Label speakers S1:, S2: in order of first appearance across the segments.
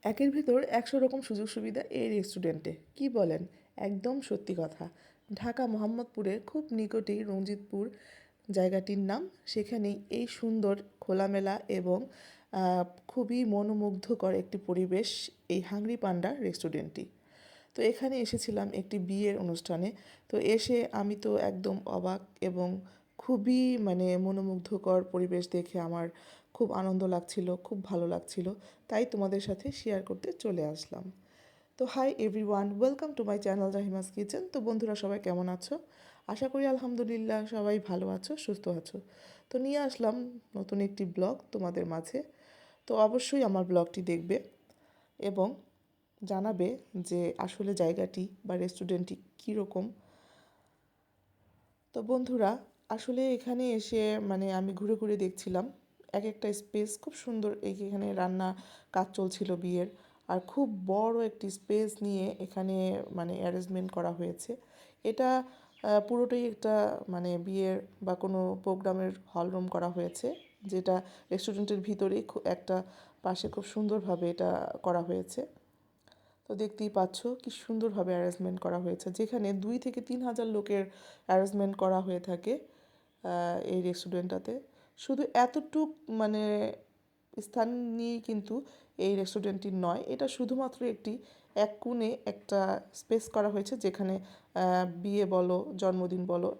S1: একের ভেতর 100 রকম সুযোগ সুবিধা এই রেস্টুরেন্টে, কি বলেন? একদম সত্যি কথা। ঢাকা মোহাম্মদপুরের খুব নিকটেই রঞ্জিতপুর জায়গাটির নাম। সেখানেই এই সুন্দর খোলামেলা এবং খুবই মনোমুগ্ধকর একটি পরিবেশ এই হাংরি পান্ডা রেস্টুরেন্টটি। তো এখানে এসেছিলাম একটি বিয়ের অনুষ্ঠানে। তো এসে আমি তো একদম অবাক এবং খুবই মনোমুগ্ধকর পরিবেশ দেখে আমার খুব আনন্দ লাগছিল, খুব ভালো লাগছিল। তাই তোমাদের সাথে শেয়ার করতে চলে আসলাম। তো hi everyone, welcome to my channel Rahima's kitchen. তো বন্ধুরা সবাই কেমন আছো? আশা করি আলহামদুলিল্লাহ সবাই ভালো আছো, সুস্থ আছো। তো নিয়ে আসলাম নতুন একটি ব্লগ তোমাদের মাঝে। তো অবশ্যই আমার ব্লগটি দেখবে এবং জানাবে যে আসলে জায়গাটি বা রেস্টুরেন্টটি কীরকম। তো বন্ধুরা, আসলে এখানে এসে আমি ঘুরে ঘুরে দেখছিলাম এক একটা স্পেস খুব সুন্দর। এখানে রান্না কাজ চলছিল বিয়ের, আর খুব বড় একটি স্পেস নিয়ে এখানে অ্যারেঞ্জমেন্ট করা হয়েছে। এটা পুরোটাই একটা বিয়ের বা কোনো প্রোগ্রামের হল রুম করা হয়েছে, যেটা রেস্টুরেন্টের ভিতরেই একটা পাশে খুব সুন্দরভাবে এটা করা হয়েছে। তো দেখতেই পাচ্ছ কি সুন্দরভাবে অ্যারেঞ্জমেন্ট করা হয়েছে, যেখানে 2 থেকে 3 হাজার লোকের অ্যারেঞ্জমেন্ট করা হয়ে থাকে এই রেস্টুরেন্টটাতে। শুধু এতটুক স্থান নিয়েই কিন্তু এই রেস্টুরেন্টটি নয়, এটা শুধুমাত্র এক কোণে একটা স্পেস করা হয়েছে, যেখানে বিয়ে বলো, জন্মদিন বলো,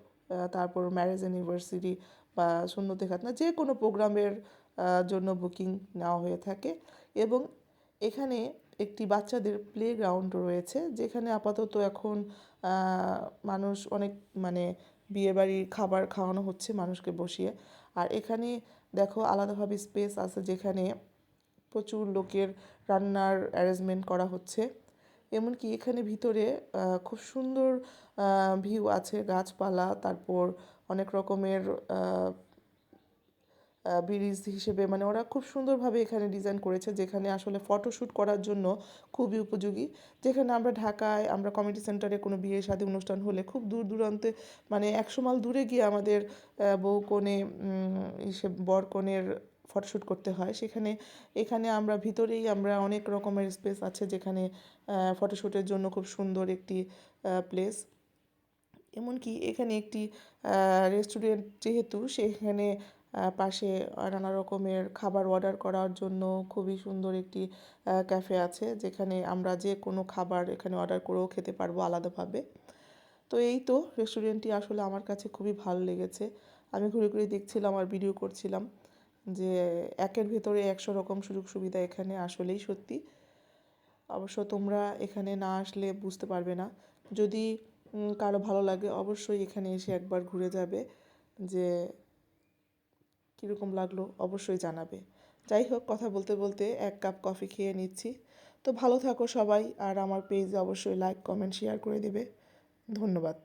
S1: তারপর ম্যারেজ অ্যানিভার্সারি বা শূন্যতে খাতনা যে কোনো প্রোগ্রামের জন্য বুকিং নেওয়া হয়ে থাকে। এবং এখানে একটি বাচ্চাদের প্লেগ্রাউন্ড রয়েছে, যেখানে আপাতত এখন মানুষ অনেক বিয়েবাড়ির খাবার খাওয়ানো হচ্ছে মানুষকে বসিয়ে। আর এখানে দেখো আলাদাভাবে স্পেস আছে, যেখানে প্রচুর লোকের রান্নার অ্যারেঞ্জমেন্ট করা হচ্ছে। এমনকি এখানে ভিতরে খুব সুন্দর ভিউ আছে, গাছপালা, তারপর অনেক রকমের ব্রিজ হিসেবে ওরা খুব সুন্দরভাবে এখানে ডিজাইন করেছে, যেখানে আসলে ফটোশ্যুট করার জন্য খুবই উপযোগী। যেখানে আমরা ঢাকায় আমরা কমিউনিটি সেন্টারে কোনো বিয়ে শাদী অনুষ্ঠান হলে খুব দূর দূরান্তে 100 মাইল দূরে গিয়ে আমাদের বউ কনে বর কনের ফটোশ্যুট করতে হয়। এখানে আমরা ভিতরেই আমরা অনেক রকমের স্পেস আছে, যেখানে ফটোশ্যুটের জন্য খুব সুন্দর একটি প্লেস। এমনকি এখানে একটি রেস্টুরেন্ট যেহেতু, সেখানে পাশে নানা রকমের খাবার অর্ডার করার জন্য খুবই সুন্দর একটি ক্যাফে আছে, যেখানে আমরা যে কোনো খাবার এখানে অর্ডার করেও খেতে পারবো আলাদাভাবে। তো এই তো রেস্টুরেন্টটি আসলে আমার কাছে খুবই ভালো লেগেছে। আমি ঘুরে ঘুরে দেখছিলাম আর ভিডিও করছিলাম যে একের ভেতরে 100 রকম সুযোগ সুবিধা এখানে, আসলেই সত্যি। অবশ্য তোমরা এখানে না আসলে বুঝতে পারবে না। যদি কারো ভালো লাগে, অবশ্যই এখানে এসে একবার ঘুরে যাবে, যে কীরকম লাগলো অবশ্যই জানাবে। যাই হোক, কথা বলতে বলতে 1 কাপ কফি খেয়ে নিচ্ছি। তো ভালো থাকো সবাই, আর আমার পেজে অবশ্যই লাইক, কমেন্ট, শেয়ার করে দেবে। ধন্যবাদ।